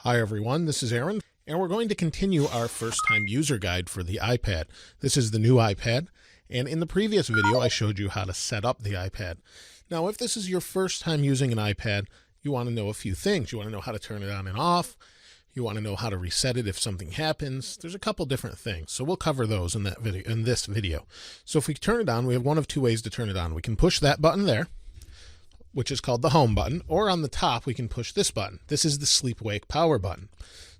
Hi everyone, this is Aaron, and we're going to continue our first time user guide for the iPad. This is the new iPad, and in the previous video I showed you how to set up the iPad. Now if this is your first time using an iPad, you want to know a few things. You want to know how to turn it on and off. You want to know how to reset it if something happens. There's a couple different things, so we'll cover those in this video. So if we turn it on, we have one of two ways to turn it on. We can push that button there, which is called the home button, or on the top we can push this button. This is the sleep wake power button.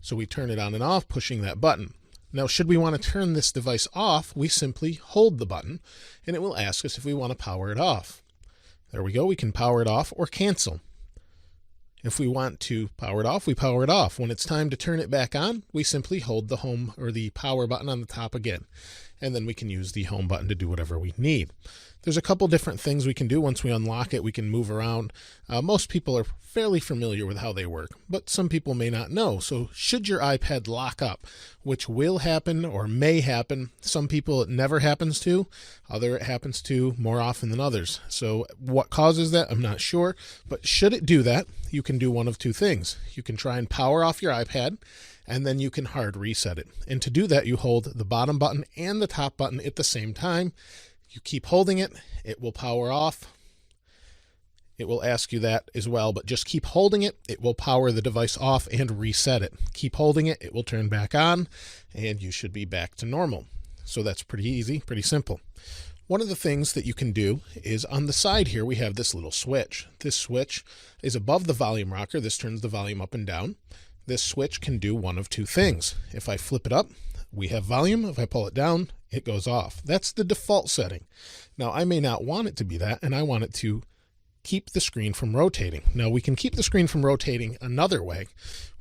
So we turn it on and off pushing that button. Now should we want to turn this device off, we simply hold the button and it will ask us if we want to power it off. There we go, we can power it off or cancel. If we want to power it off, we power it off. When it's time to turn it back on, we simply hold the home or the power button on the top again, and then we can use the home button to do whatever we need. There's a couple different things we can do. Once we unlock it, we can move around. Most people are fairly familiar with how they work, but some people may not know. So should your iPad lock up, which will happen or may happen, some people it never happens to, other it happens to more often than others. So what causes that, I'm not sure, but should it do that, you can do one of two things. You can try and power off your iPad, and then you can hard reset it. And to do that, you hold the bottom button and the top button at the same time. You keep holding it, it will power off. It will ask you that as well, but just keep holding it. It will power the device off and reset it. Keep holding it, it will turn back on, and you should be back to normal. So that's pretty easy, pretty simple. One of the things that you can do is on the side here, we have this little switch. This switch is above the volume rocker. This turns the volume up and down. This switch can do one of two things. If I flip it up, we have volume. If I pull it down, it goes off. That's the default setting. Now I may not want it to be that, and I want it to keep the screen from rotating. Now we can keep the screen from rotating another way.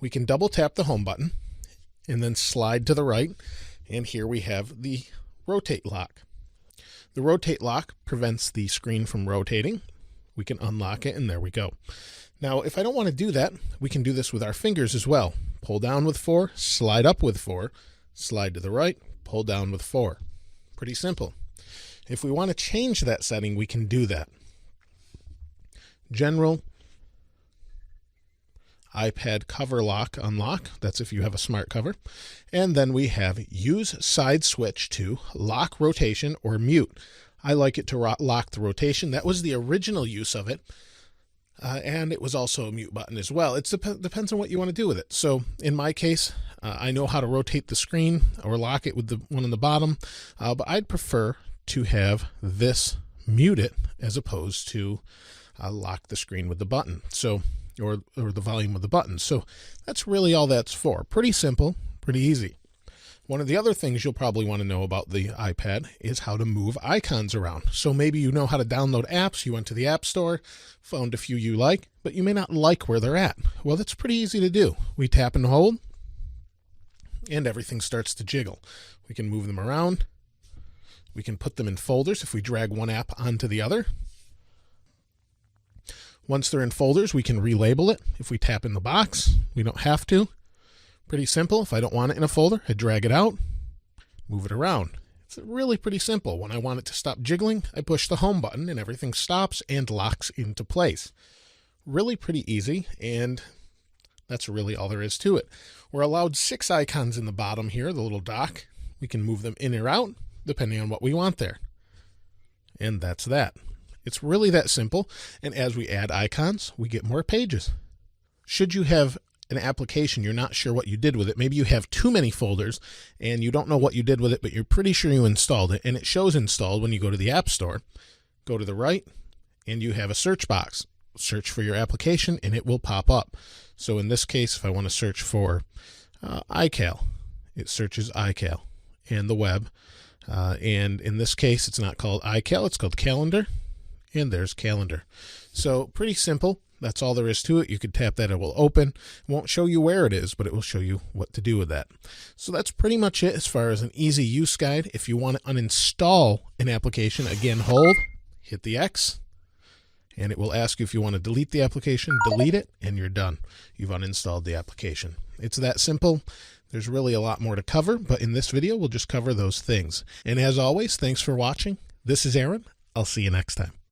We can double tap the home button and then slide to the right, and here we have the rotate lock. The rotate lock prevents the screen from rotating. We can unlock it, and there we go. Now if I don't want to do that, we can do this with our fingers as well. Pull down with 4, slide up with 4, slide to the right, pull down with 4. Pretty simple. If we want to change that setting, we can do that. General, iPad cover lock, unlock. That's if you have a smart cover. And then we have use side switch to lock rotation or mute. I like it to lock the rotation. That was the original use of it. And it was also a mute button as well. It depends on what you want to do with it. So in my case, I know how to rotate the screen or lock it with the one on the bottom, but I'd prefer to have this mute it as opposed to lock the screen with the button. So, or the volume of the button. So that's really all that's for. Pretty simple, pretty easy. One of the other things you'll probably want to know about the iPad is how to move icons around. So maybe you know how to download apps. You went to the App Store, found a few you like, but you may not like where they're at. Well, that's pretty easy to do. We tap and hold, and everything starts to jiggle. We can move them around. We can put them in folders if we drag one app onto the other. Once they're in folders, we can relabel it. If we tap in the box, we don't have to. Pretty simple. If I don't want it in a folder, I drag it out, move it around. It's really pretty simple. When I want it to stop jiggling, I push the home button and everything stops and locks into place. Really pretty easy, and that's really all there is to it. We're allowed 6 icons in the bottom here, the little dock. We can move them in or out depending on what we want there. And that's that. It's really that simple. And as we add icons, we get more pages. Should you have an application you're not sure what you did with it, maybe you have too many folders and you don't know what you did with it, but you're pretty sure you installed it, and it shows installed when you go to the App Store. Go to the right and you have a search box. Search for your application and it will pop up. So in this case, if I want to search for iCal, it searches iCal and the web. And in this case, it's not called iCal, it's called Calendar, and there's Calendar. So pretty simple. That's all there is to it. You could tap that, it will open. It won't show you where it is, but it will show you what to do with that. So that's pretty much it as far as an easy use guide. If you want to uninstall an application, again, hold, hit the X, and it will ask you if you want to delete the application, delete it, and you're done. You've uninstalled the application. It's that simple. There's really a lot more to cover, but in this video, we'll just cover those things. And as always, thanks for watching. This is Aaron. I'll see you next time.